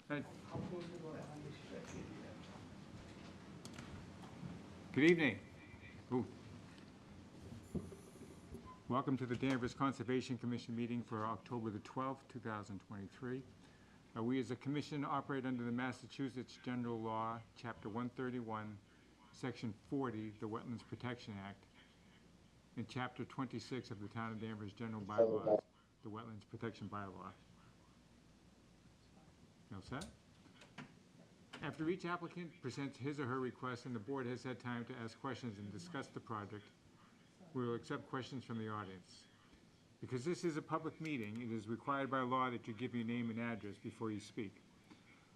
Good evening. Ooh. Welcome to the Danvers Conservation Commission meeting for October the 12th, 2023. We as a commission operate under the Massachusetts General Law, Chapter 131, Section 40, the Wetlands Protection Act, and Chapter 26 of the Town of Danvers General Bylaws, the Wetlands Protection Bylaw. You all set? After each applicant presents his or her request and the board has had time to ask questions and discuss the project, we will accept questions from the audience. Because this is a public meeting, it is required by law that you give your name and address before you speak.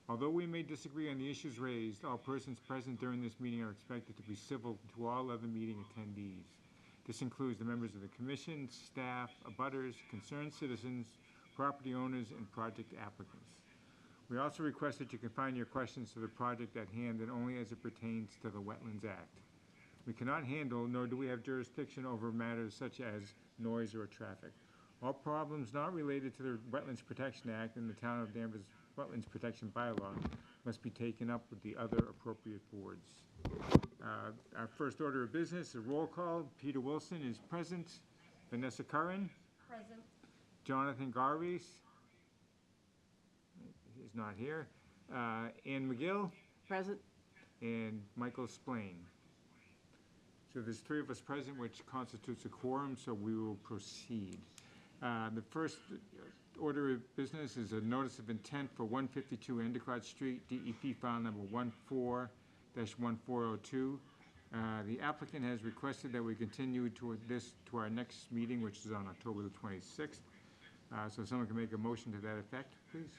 Although we may disagree on the issues raised, all persons present during this meeting are expected to be civil to all other meeting attendees. This includes the members of the commission, staff, abutters, concerned citizens, property owners, and project applicants. We also request that you confine your questions to the project at hand and only as it pertains to the Wetlands Act. We cannot handle, nor do we have jurisdiction over matters such as noise or traffic. All problems not related to the Wetlands Protection Act and the Town of Danvers Wetlands Protection Bylaw must be taken up with the other appropriate boards. Our first order of business, a roll call. Peter Wilson is present. Vanessa Curran? Present. Jonathan Garvis? He's not here. Ann McGill? Present. And Michael Splain. So there's three of us present, which constitutes a quorum, so we will proceed. The first order of business is a notice of intent for 152 Endicott Street, DEP file number 14-1402. The applicant has requested that we continue to our next meeting, which is on October the 26th. So someone can make a motion to that effect, please.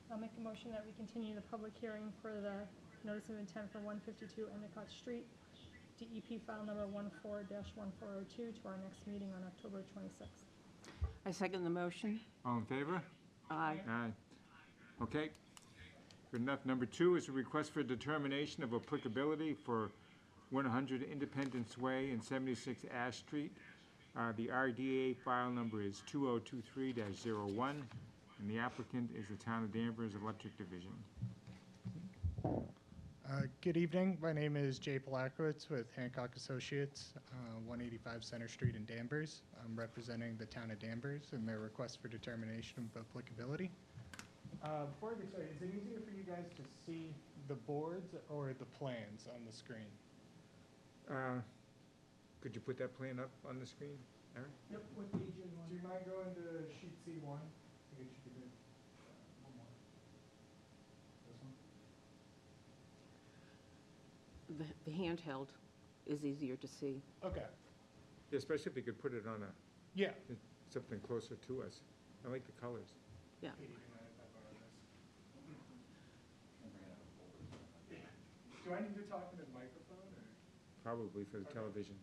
I'll make a motion that we continue the public hearing for the notice of intent for 152 Endicott Street, DEP file number 14-1402 to our next meeting on October 26th. I second the motion. All in favor? Aye. Aye. Okay. Good enough. Number two is a request for determination of applicability for 100 Independence Way and 76 Ash Street. The RDA file number is 2023-01. And the applicant is the Town of Danvers Electric Division. Good evening. My name is Jay Polakowitz with Hancock Associates, 185 Center Street in Danvers. I'm representing the Town of Danvers and their request for determination of applicability. Before I get started, is it easier for you guys to see the boards or the plans on the screen? Could you put that plan up on the screen, Aaron? Yep. What page do you want? Do you mind going to sheet C1? I think it should be good. One more. This one? The handheld is easier to see. Okay. Yeah, especially if you could put it on Yeah. something closer to us. I like the colors. Yeah. Do I need to talk into the microphone? Or? Probably for the television.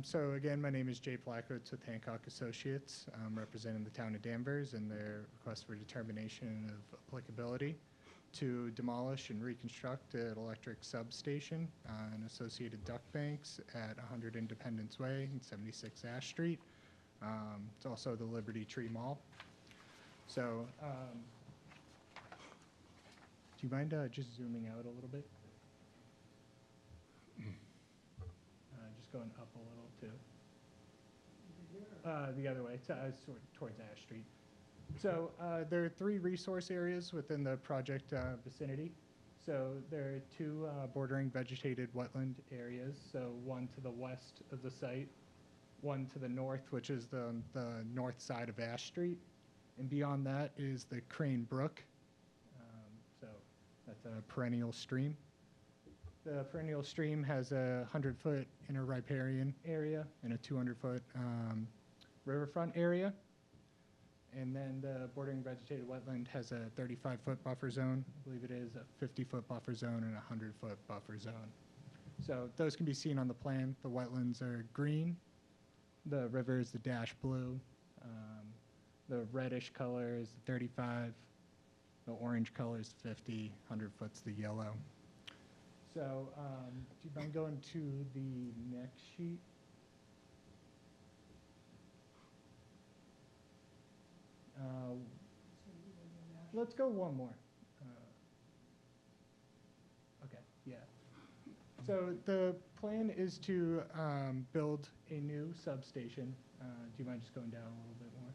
So again, my name is Jay Polakowitz with Hancock Associates. I'm representing the Town of Danvers and their request for determination of applicability to demolish and reconstruct an electric substation and associated duct banks at 100 Independence Way and 76 Ash Street. It's also the Liberty Tree Mall. So do you mind just zooming out a little bit? Just going up a little too. The other way, towards Ash Street. So there are three resource areas within the project vicinity. So there are two bordering vegetated wetland areas. So one to the west of the site, one to the north, which is the north side of Ash Street. And beyond that is the Crane Brook. So that's a perennial stream. The perennial stream has a 100-foot inner riparian area and a 200-foot riverfront area. And then the bordering vegetated wetland has a 35-foot buffer zone. I believe it is a 50-foot buffer zone and a 100-foot buffer zone. So those can be seen on the plan. The wetlands are green. The river is the dash blue. The reddish color is the 35. The orange color is 50, 100 foot's the yellow. So do you mind going to the next sheet? Let's go one more. Okay, yeah. So the plan is to build a new substation. Do you mind just going down a little bit more?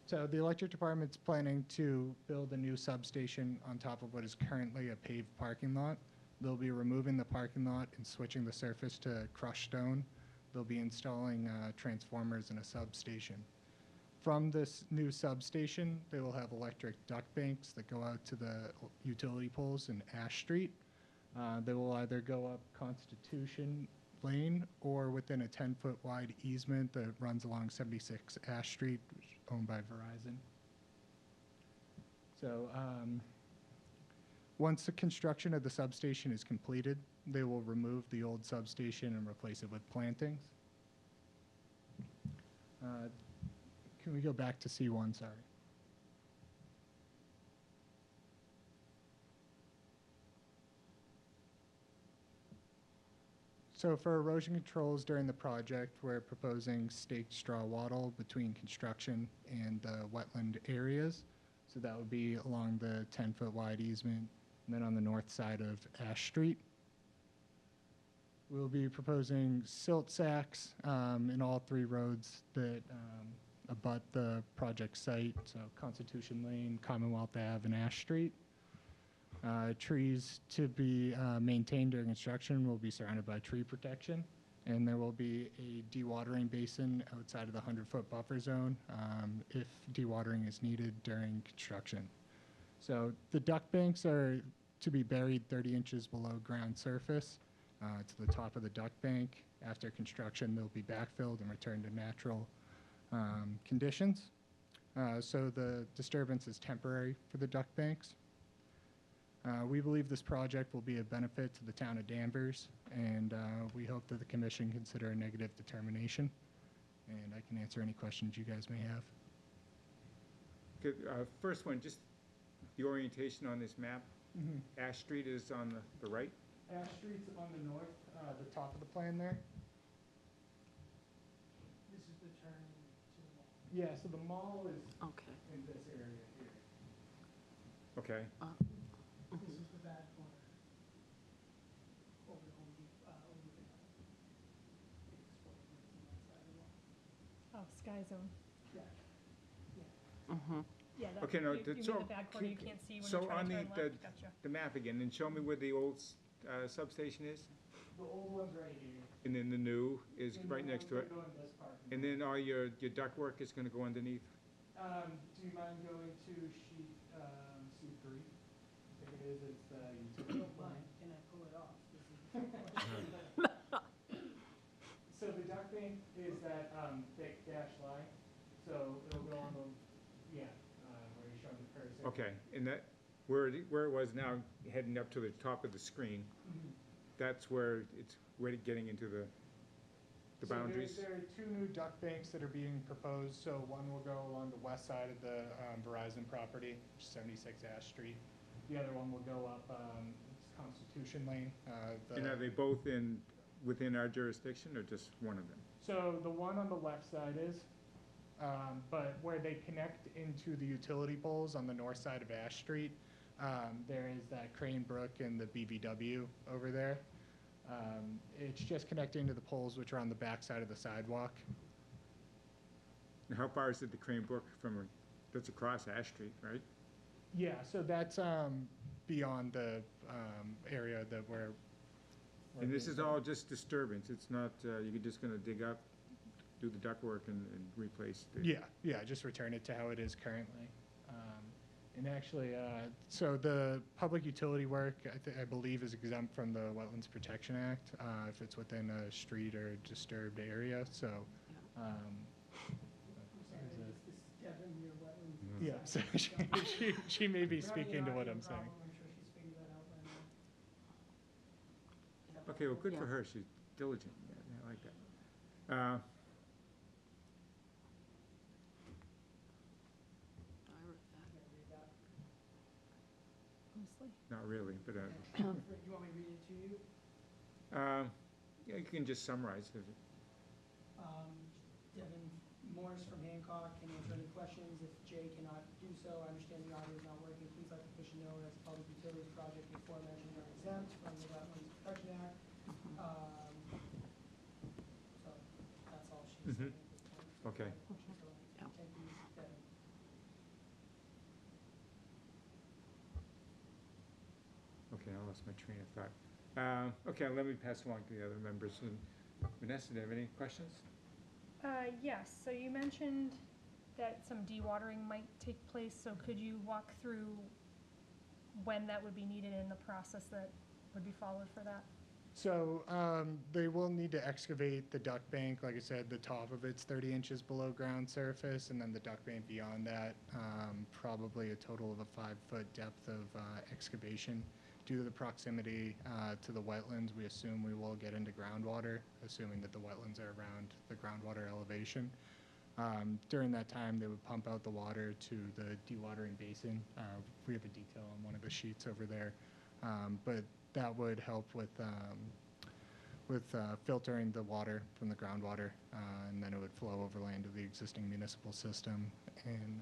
So the electric department's planning to build a new substation on top of what is currently a paved parking lot. They'll be removing the parking lot and switching the surface to crushed stone. They'll be installing transformers in a substation. From this new substation, they will have electric duct banks that go out to the utility poles in Ash Street. They will either go up Constitution Lane or within a 10-foot wide easement that runs along 76 Ash Street, which is owned by Verizon. So once the construction of the substation is completed, they will remove the old substation and replace it with plantings. Can we go back to C1, sorry? So for erosion controls during the project, we're proposing staked straw wattle between construction and the wetland areas. So that would be along the 10-foot wide easement and then on the north side of Ash Street. We'll be proposing silt sacks in all three roads that abut the project site, so Constitution Lane, Commonwealth Ave, and Ash Street. Trees to be maintained during construction will be surrounded by tree protection, and there will be a dewatering basin outside of the 100-foot buffer zone if dewatering is needed during construction. So the duct banks are to be buried 30 inches below ground surface to the top of the duct bank. After construction, they'll be backfilled and returned to natural conditions. So the disturbance is temporary for the duct banks. We believe this project will be a benefit to the town of Danvers, and we hope that the commission consider a negative determination. And I can answer any questions you guys may have. Good, first one, just the orientation on this map. Ash Street is on the right? Ash Street's on the north, the top of the plan there. This is the turn to the mall. Yeah, so the mall is Okay. in this area here. Okay. This is the bad corner. Over the Home Depot, over the big sporting goods on that side of the wall. Oh, Sky Zone. Yeah. Yeah, that, Okay, no, you mean so the bad corner you can't see when so you're trying on to the- turn left? Gotcha. The map again, and show me where the old substation is, The old one's right here. and then the new is And right the next to ones it. that go in this parking And lot. then all your duct work is gonna go underneath? Do you mind going to sheet C3? I think it is, it's the utility Don't plan. mind, can I pull it off? This is the question. So the duct bank is that thick dashed line, so it'll go on the, yeah, where you're showing the cursor. Okay, and that, where it was now heading up to the top of the screen, Mhm. that's where it's, we're getting into the So boundaries? there are two new duct banks that are being proposed. So one will go along the west side of the Verizon property, 76 Ash Street. The other one will go up it's Constitution Lane. And are they both within our jurisdiction, or just one of them? So the one on the left side is, but where they connect into the utility poles on the north side of Ash Street, there is that Crane Brook and the BVW over there. It's just connecting to the poles, which are on the back side of the sidewalk. And how far is it to Crane Brook that's across Ash Street, right? Yeah, so that's beyond the area that we're. And this is all just disturbance, it's not, you're just gonna dig up, do the ductwork and replace the... Yeah, just return it to how it is currently. And actually, so the public utility work, I believe, is exempt from the Wetlands Protection Act if it's within a street or disturbed area, so. Sorry, this is Devin, your wetlands. Yeah, so she may be speaking to what I'm saying. I'm sure she's figured that out by now. Okay, well, good for Yeah. her, she's diligent, yeah, I like that. obviously. Not really, but, Do you want me to read it to you? yeah, you can just summarize it. Devin Morris from Hancock can answer any questions. If Jay cannot do so, I understand the audio is not working. Please let the commission know as a public utilities project before mentioned are exempt from the Wetlands Protection Act. So that's all she's saying at this point. Okay. So, Yeah. thank you, Devin. Okay, I lost my train of thought. Okay, let me pass along to the other members. And Vanessa, do you have any questions? Yes, so you mentioned that some dewatering might take place, so could you walk through when that would be needed in the process that would be followed for that? So they will need to excavate the duck bank. Like I said, the top of it's 30 inches below ground surface, and then the duck bank beyond that, probably a total of a 5-foot depth of excavation. Due to the proximity to the wetlands, we assume we will get into groundwater, assuming that the wetlands are around the groundwater elevation. During that time, they would pump out the water to the dewatering basin. We have a detail on one of the sheets over there. But that would help with filtering the water from the groundwater, and then it would flow overland to the existing municipal system in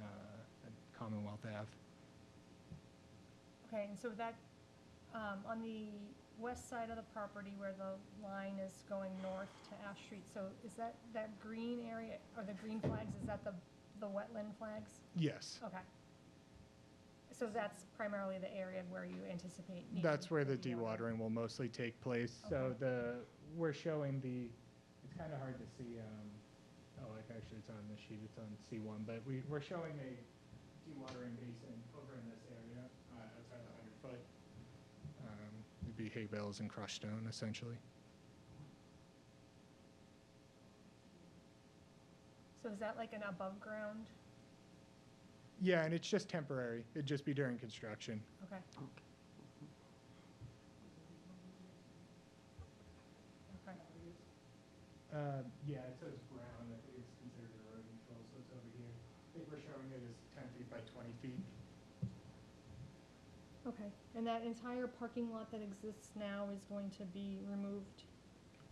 Commonwealth Ave. Okay, and so that, on the west side of the property where the line is going north to Ash Street, so is that green area, or the green flags, is that the wetland flags? Yes, Okay. So that's primarily the area where you anticipate needing that's where the dewatering. dewatering will mostly take place. So we're showing it's kind of hard to see, actually it's on the sheet, it's on C1, but we're showing a dewatering basin over in this area, outside the 100-foot. It'd be hay bales and crushed stone, essentially. So is that like an above ground? Yeah, and it's just temporary. It'd just be during construction. Okay, Okay. okay. Yeah, it says brown. I think it's considered erosion control, so it's over here. I think we're showing it as 10 feet by 20 feet. Okay, and that entire parking lot that exists now is going to be removed?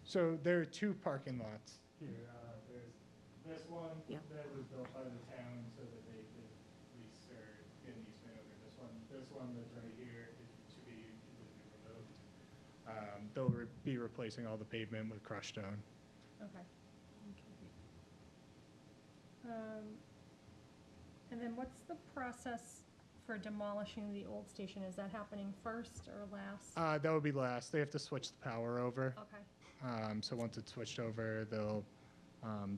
So there are two parking lots here. There's this one Yeah. that was built by the town so that they could lease or get an easement over this one. This one that's right here is to be completely removed. They'll be replacing all the pavement with crushed stone. Okay. And then what's the process for demolishing the old station? Is that happening first or last? That would be last. They have to switch the power over. Okay, So once it's switched over, they'll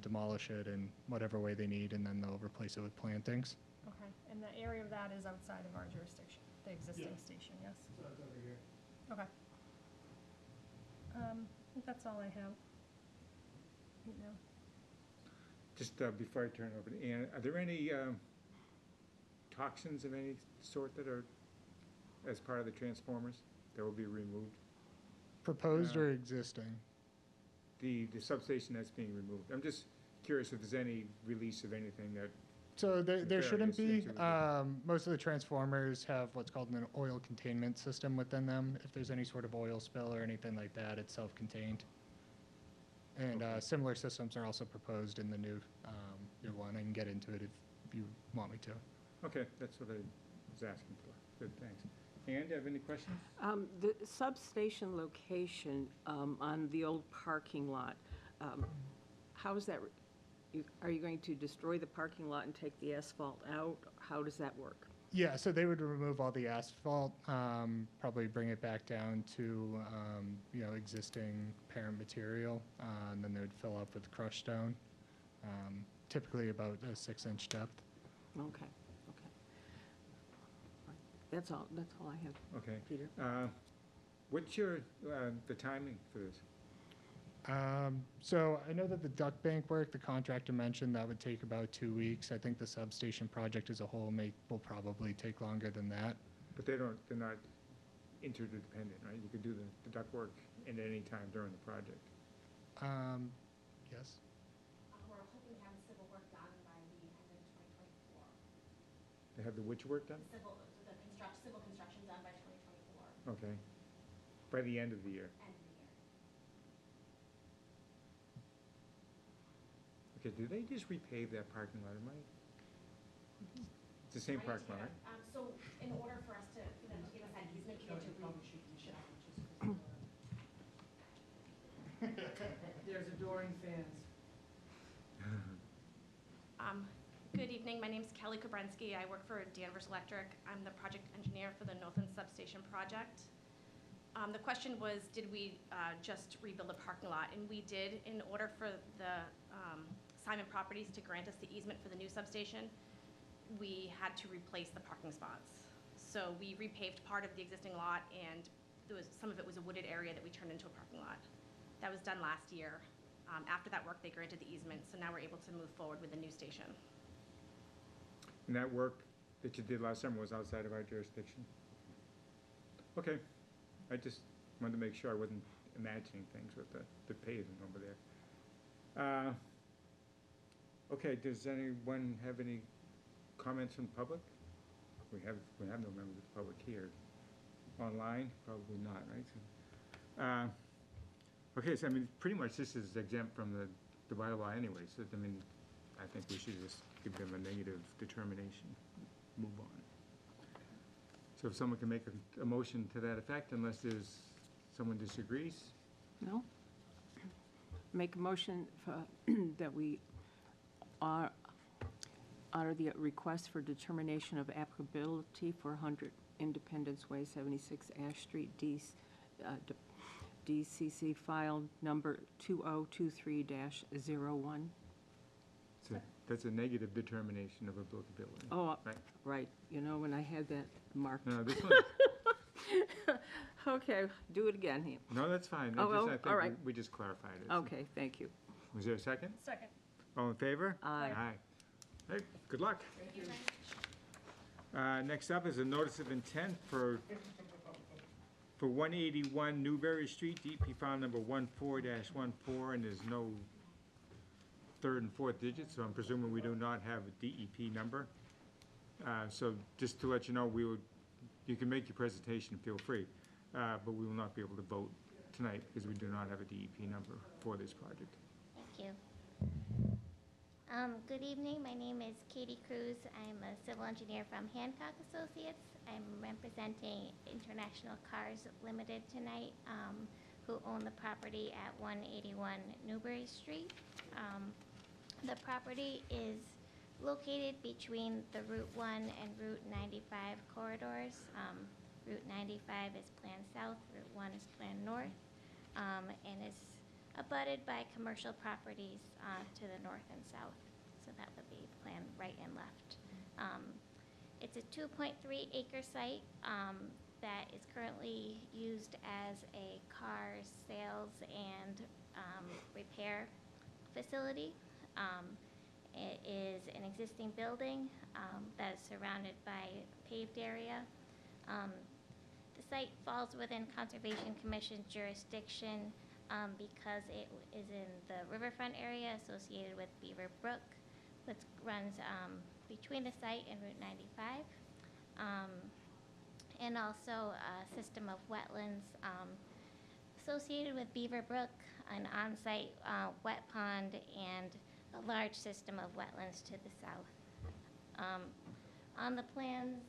demolish it in whatever way they need, and then they'll replace it with plantings. okay. And the area of that is outside of our jurisdiction, the existing Yeah. station, yes? So that's over here. Okay. I think that's all I have right now. Just before I turn it over to Ann, are there any toxins of any sort that are, as part of the transformers, that will be removed? Proposed Yeah. or existing? The substation that's being removed. I'm just curious if there's any release of anything that, So there shouldn't be. Various things Most of the transformers have what's called an oil containment system within them. If there's any sort of oil spill or anything like that, it's self-contained. And Okay. similar systems are also proposed in the new one. I can get into it if you want me to. okay, that's what I was asking for. Good, thanks. Ann, do you have any questions? The substation location on the old parking lot, how is that, are you going to destroy the parking lot and take the asphalt out? How does that work? Yeah, so they would remove all the asphalt, probably bring it back down to existing parent material, and then they would fill up with crushed stone, typically about a 6-inch depth. Okay, okay. That's all I have, Okay. Peter. What's your, the timing for this? So I know that the duck bank work, the contractor mentioned that would take about 2 weeks. I think the substation project as a whole will probably take longer than that. But they're not interdependent, right? You could do the duct work at any time during the project. Yes. We're hoping to have the civil work done by the end of 2024. They have the which work done? Civil construction done by Okay. By the end of the year. end of the year. Okay, do they just repave that parking lot, am I? It's the same I need to parking lot, get right? So in order for us to, for them to give us that easement, we Kelly, have to you probably should finish it out, just there's adoring fans. Good evening, my name's Kelly Kabrensky. I work for Danvers Electric. I'm the project engineer for the Northland Substation project. The question was, did we just rebuild a parking lot? And we did. In order for the Simon Properties to grant us the easement for the new substation, we had to replace the parking spots. So we repaved part of the existing lot, and some of it was a wooded area that we turned into a parking lot. That was done last year. After that work, they granted the easement, so now we're able to move forward with the new station. And that work that you did last summer was outside of our jurisdiction? Okay, I just wanted to make sure I wasn't imagining things with the paving over there. Okay, does anyone have any comments from the public? We have no members of the public here. Online, probably not, right? Okay, so I mean, pretty much this is exempt from the bylaw anyway, so I mean, I think we should just give them a negative determination, move on. So if someone can make a motion to that effect, unless someone disagrees? No? Make a motion that we honor the request for determination of applicability for 100 Independence Way, 76 Ash Street, DCC file number 2023-01. So that's a negative determination of applicability. Oh, Right. right, you know, when I had that marked. No, this one, Okay, do it again. no, that's fine. Oh, I all think right. we just clarified it. Okay, thank you. Was there a second? Second. All in favor? Aye. Hey, good luck. Thank you very much. Next up is a notice of intent for 181 Newberry Street, DP file number 14-14, and there's no third and fourth digits, so I'm presuming we do not have a DEP number. So just to let you know, you can make your presentation, feel free, but we will not be able to vote tonight because we do not have a DEP number for this project. Thank you. Good evening. My name is Katie Cruz. I'm a civil engineer from Hancock Associates. I'm representing International Cars Limited tonight, who own the property at 181 Newbury Street. The property is located between the Route 1 and Route 95 corridors. Route 95 is planned south, Route 1 is planned north, and is abutted by commercial properties to the north and south. So that would be planned right and left. It's a 2.3 acre site that is currently used as a car sales and repair facility. It is an existing building that is surrounded by a paved area. The site falls within Conservation Commission jurisdiction because it is in the riverfront area associated with Beaver Brook, which runs between the site and Route 95, and also a system of wetlands associated with Beaver Brook, an on-site wet pond, and a large system of wetlands to the south. On the plans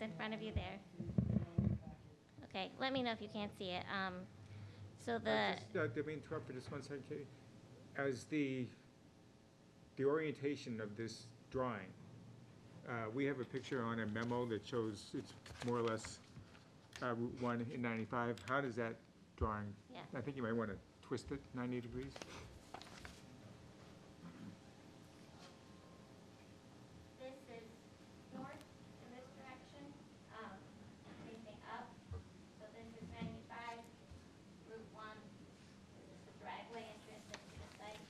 in front of you there. Okay, let me know if you can't see it. So the Let me interrupt for just 1 second, Katie. As the orientation of this drawing, we have a picture on a memo that shows it's more or less Route 1 in 95. How does that drawing, Yeah. I think you might want to twist it 90 degrees. This is north in this direction, facing up. So this is 95, Route 1. This is the driveway entrance into the site.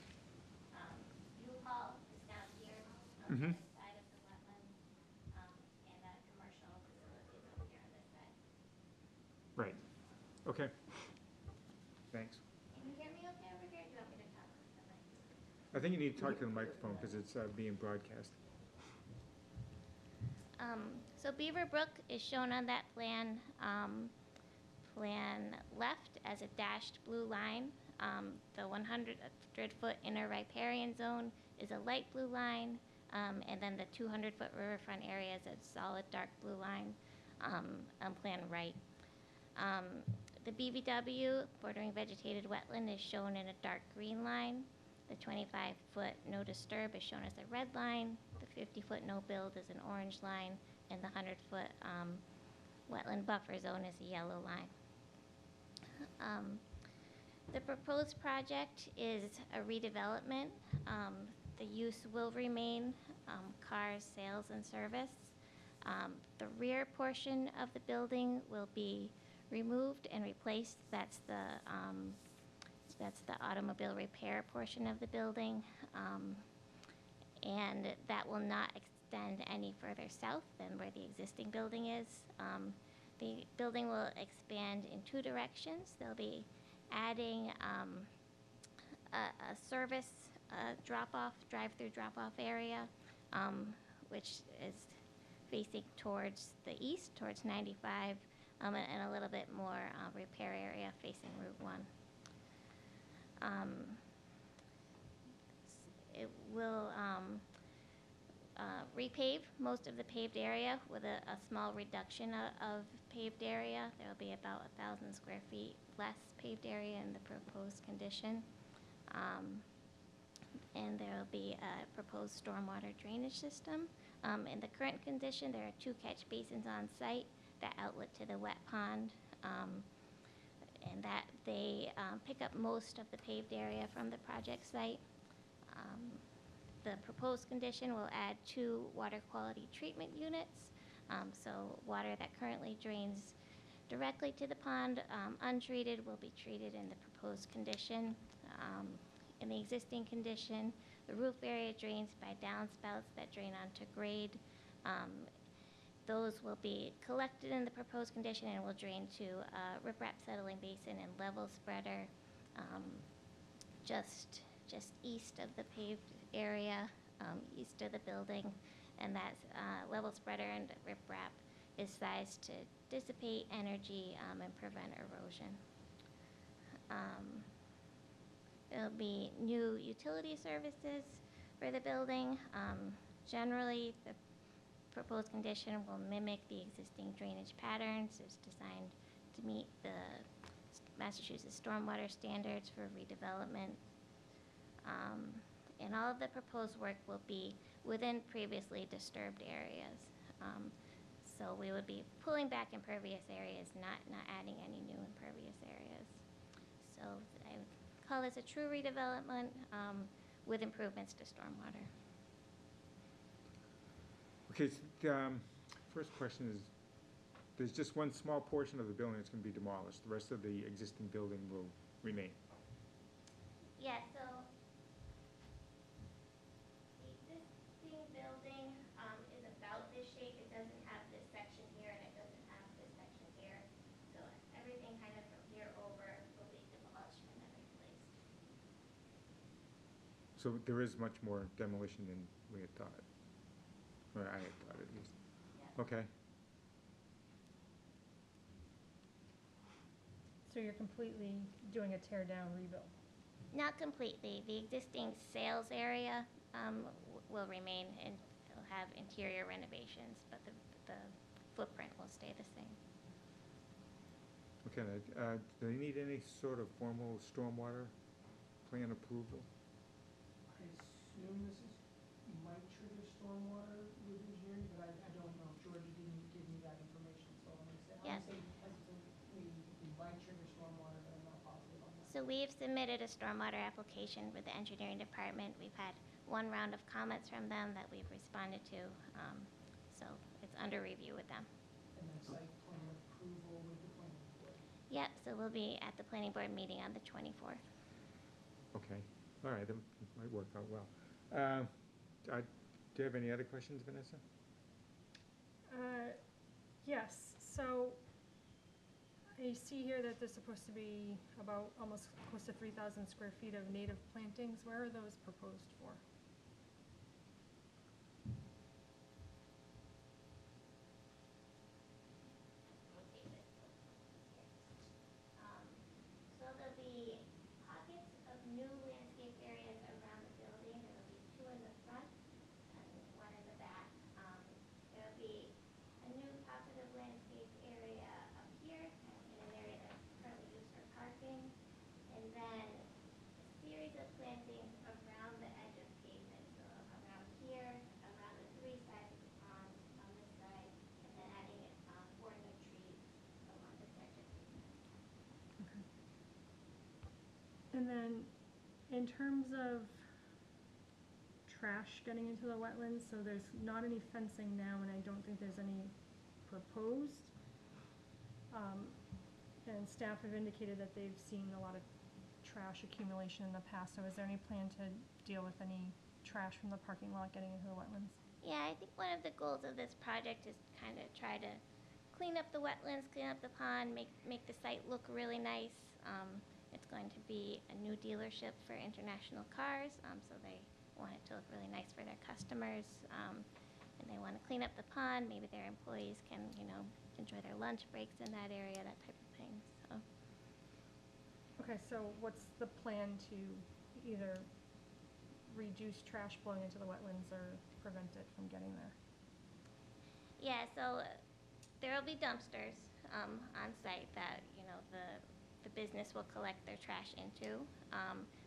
U-Haul is down here on Mhm. this side of the wetland, and commercial facilities over here on this side. Right. Okay. Thanks. Can you hear me okay over here? Do you want me to talk? I think you need to talk to the microphone because it's being broadcast. So Beaver Brook is shown on that plan, plan left as a dashed blue line. The 100-foot inner riparian zone is a light blue line, and then the 200-foot riverfront area is a solid dark blue line on plan right. The BVW, bordering vegetated wetland, is shown in a dark green line. The 25-foot no disturb is shown as a red line. The 50-foot no build is an orange line, and the 100-foot wetland buffer zone is a yellow line. The proposed project is a redevelopment. The use will remain cars, sales, and service. The rear portion of the building will be removed and replaced. That's the automobile repair portion of the building. And that will not extend any further south than where the existing building is. The building will expand in two directions. They'll be adding a service drive-through drop-off area, which is facing towards the east, towards 95, and a little bit more repair area facing Route 1. It will repave most of the paved area with a small reduction of paved area. There will be about 1,000 square feet less paved area in the proposed condition. And there will be a proposed stormwater drainage system. In the current condition, there are 2 catch basins on site that outlet to the wet pond, and that they pick up most of the paved area from the project site. The proposed condition will add 2 water quality treatment units. So water that currently drains directly to the pond, untreated, will be treated in the proposed condition. In the existing condition, the roof area drains by downspouts that drain onto grade. Those will be collected in the proposed condition and will drain to a riprap settling basin and level spreader just east of the paved area, east of the building. And that level spreader and riprap is sized to dissipate energy and prevent erosion. There'll be new utility services for the building. Generally, the proposed condition will mimic the existing drainage patterns. It's designed to meet the Massachusetts stormwater standards for redevelopment. And all of the proposed work will be within previously disturbed areas. So we would be pulling back impervious areas, not adding any new impervious areas. So I would call this a true redevelopment with improvements to stormwater. Okay, so the first question is, there's just one small portion of the building that's going to be demolished. The rest of the existing building will remain. Yeah, so the existing building is about this shape. It doesn't have this section here, and it doesn't have this section here. So everything kind of from here over will be demolished and then replaced. So there is much more demolition than we had thought, or I had thought at least. Yeah. Okay. So you're completely doing a tear down rebuild? Not completely. The existing sales area will remain and it'll have interior renovations, but the footprint will stay the same. Okay, do they need any sort of formal stormwater plan approval? I assume this might trigger stormwater with engineering, but I don't know. Georgia didn't give me that information, so I'm gonna say hesitantly, we might trigger stormwater, but I'm not positive on that. So we've submitted a stormwater application with the engineering department. We've had 1 round of comments from them that we've responded to. So it's under review with them. And then site plan approval with the planning board. Yep, so we'll be at the planning board meeting on the 24th. Okay, all right, that might work out well. Do you have any other questions, Vanessa? Yes, so I see here that there's supposed to be about almost close to 3,000 square feet of native plantings. Where are those proposed for? And then, in terms of trash getting into the wetlands, so there's not any fencing now, and I don't think there's any proposed. And staff have indicated that they've seen a lot of trash accumulation in the past, so is there any plan to deal with any trash from the parking lot getting into the wetlands? Yeah, I think one of the goals of this project is kind of try to clean up the wetlands, clean up the pond, make the site look really nice. It's going to be a new dealership for international cars, so they want it to look really nice for their customers. And they want to clean up the pond. Maybe their employees can, enjoy their lunch breaks in that area, that type of thing. So. Okay, so what's the plan to either reduce trash blowing into the wetlands or prevent it from getting there? Yeah, so there will be dumpsters on site that, the business will collect their trash into.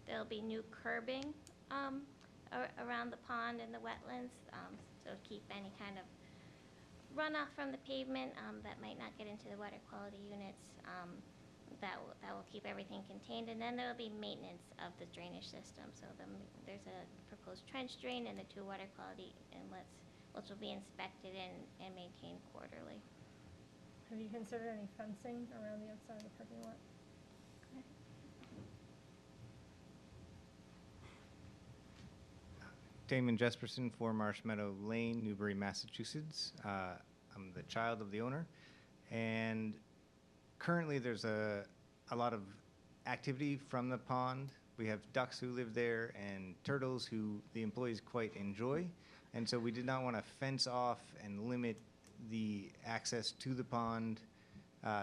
There'll be new curbing around the pond and the wetlands, so keep any kind of runoff from the pavement that might not get into the water quality units. That will keep everything contained, and then there will be maintenance of the drainage system. So there's a proposed trench drain and the 2 water quality inlets, which will be inspected and maintained quarterly. Have you considered any fencing around the outside of the parking lot? Damon Jesperson, 4 Marsh Meadow Lane, Newbury, Massachusetts. I'm the child of the owner, and currently there's a lot of activity from the pond. We have ducks who live there and turtles who the employees quite enjoy, and so we did not want to fence off and limit the access to the pond.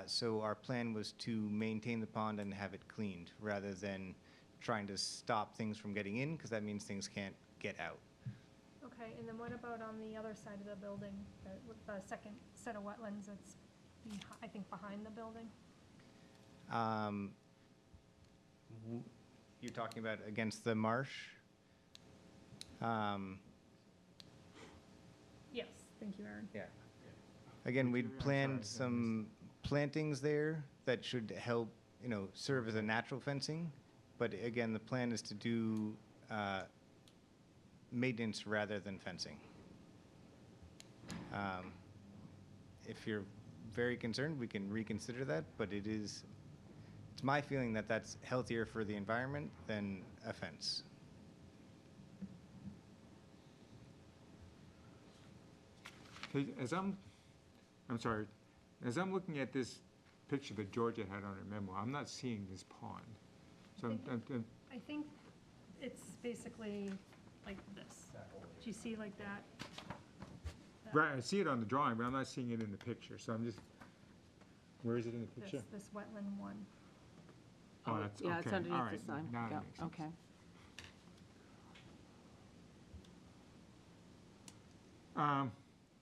So our plan was to maintain the pond and have it cleaned rather than trying to stop things from getting in, because that means things can't get out. Okay, and then what about on the other side of the building, with the second set of wetlands that's, I think, behind the building? You're talking about against the marsh? Yes, thank you, Aaron. Yeah. Again, I'm we'd sorry, planned some plantings there that should help, serve as a natural fencing. But again, the plan is to do maintenance rather than fencing. If you're very concerned, we can reconsider that, but it's my feeling that that's healthier for the environment than a fence. Okay, I'm sorry, as I'm looking at this picture that Georgia had on her memo, I'm not seeing this pond. So I think it's basically like this. Do you see like that? right, I see it on the drawing, but I'm not seeing it in the picture, so I'm just, where is it in the picture? This wetland one. Oh, that's, Yeah, it's okay, all underneath right, the sign. now it Yeah, makes sense. okay.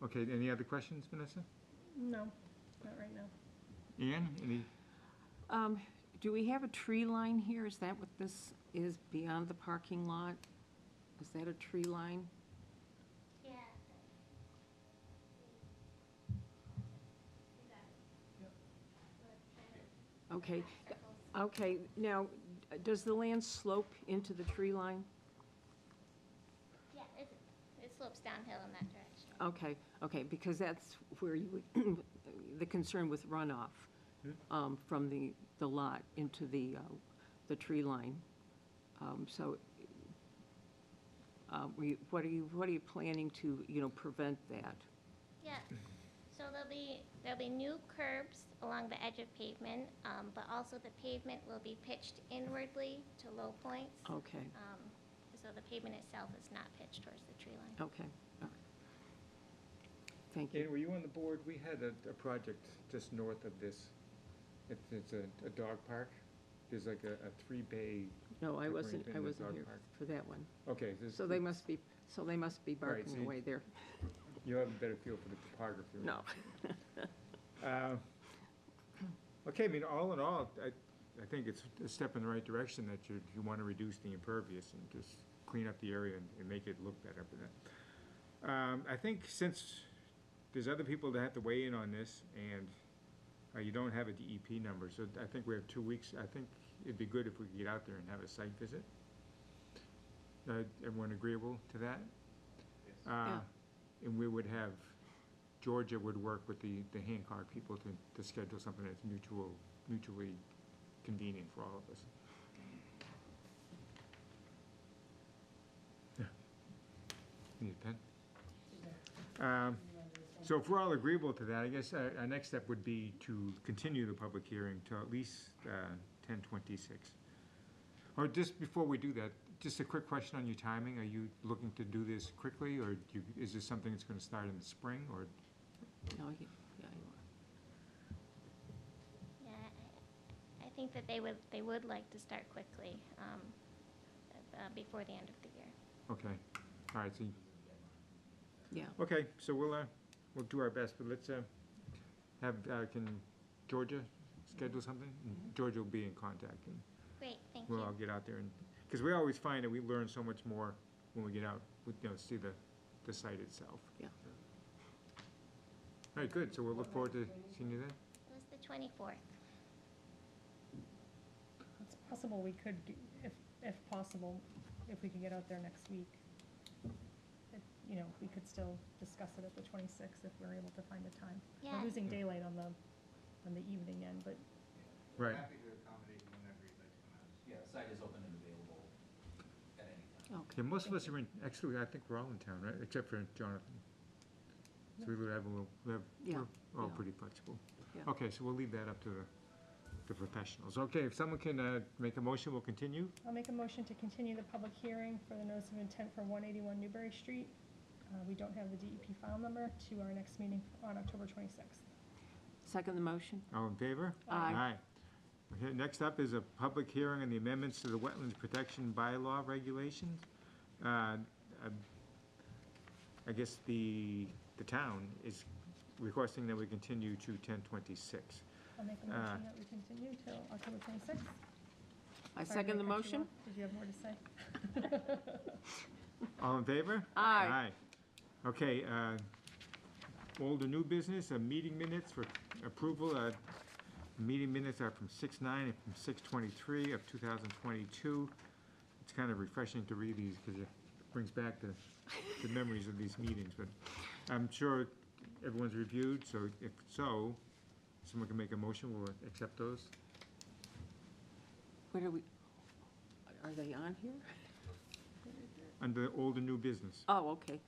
Okay, any other questions, Vanessa? No, not right now. Ann, any? Do we have a tree line here? Is that what this is beyond the parking lot? Is that a tree line? Yeah. Okay, okay, now, does the land slope into the tree line? Yeah, it slopes downhill in that direction. Okay, okay, because that's where you would, the concern with runoff from the lot into the tree line. So, what are you planning to, prevent that? Yeah, so there'll be new curbs along the edge of pavement, but also the pavement will be pitched inwardly to low points. Okay, So the pavement itself is not pitched towards the tree line. okay, all right. Thank you. Ann, were you on the board? We had a project just north of this. It's a dog park. There's like a 3-bay. No, I Like wasn't in the dog here park. for that one. Okay. So they must be Right, barking away there. You have a better feel for the topography. No. Okay, I mean, all in all, I think it's a step in the right direction that you want to reduce the impervious and just clean up the area and make it look better. But I think since there's other people that have to weigh in on this, and You don't have a DEP number, so I think we have 2 weeks. I think it'd be good if we could get out there and have a site visit. Everyone agreeable to that? Yeah. And we would have, Georgia would work with the Hancock people to schedule something that's mutually convenient for all of us. Yeah. Need a pen? So if we're all agreeable to that, I guess our next step would be to continue the public hearing to at least 10/26. Or just before we do that, just a quick question on your timing. Are you looking to do this quickly, or is this something that's going to start in the spring, or? No, yeah, you are. Yeah, I think that they would like to start quickly, before the end of the year. Okay, all right, so, Yeah. okay, so we'll do our best, but let's can Georgia schedule something? And Georgia will be in contact, and Great, thank you. we'll all get out there, and, because we always find that we learn so much more when we get out, see the site itself. Yeah. All right, good, so we'll look forward to seeing you then. It was the 24th. It's possible we could, if possible, if we could get out there next week. We could still discuss it at the 26th if we're able to find a time. Yeah. We're losing daylight on the evening end, but Right. Happy to accommodate whenever you'd like to come out. Yeah, the site is open and available at any time. Okay. Yeah, most of us are in, actually, I think we're all in town, right, except for Jonathan. So we have, Yeah, we're all yeah. pretty flexible. Yeah. Okay, so we'll leave that up to the professionals. Okay, if someone can make a motion, we'll continue. I'll make a motion to continue the public hearing for the notice of intent for 181 Newbury Street. We don't have the DEP file number, to our next meeting on October 26th. Second the motion? All in favor? Aye. Okay, next up is a public hearing on the amendments to the Wetlands Protection Bylaw regulations. I guess the town is requesting that we continue to 10/26. I'll make a motion that we continue till October 26th. I Sorry to second the cut you motion? off. Did you have more to say? All in favor? Aye. Okay, old or new business, meeting minutes for approval. Meeting minutes are from 6/9 and from 6/23 of 2022. It's kind of refreshing to read these because it brings back the memories of these meetings, but I'm sure everyone's reviewed, so if so, someone can make a motion, we'll accept those. Where are they on here? Under old and new business. Oh, okay.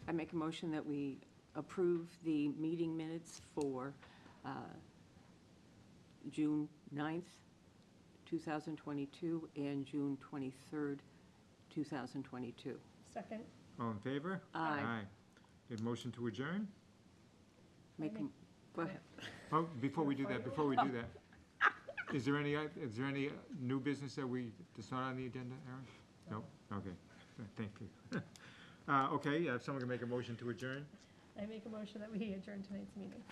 I make a motion that we approve the meeting minutes for June 9th, 2022, and June 23rd, 2022. Second. All in favor? Aye. Good, motion to adjourn? Make, Make- go ahead. Oh, before we do that, is there any new business that's not on the agenda, Aaron? No? Okay, thank you. Okay, someone can make a motion to adjourn? I make a motion that we adjourn tonight's meeting.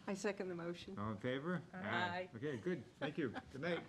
I second the motion. All in favor? Aye. Okay, good, thank you. Good night.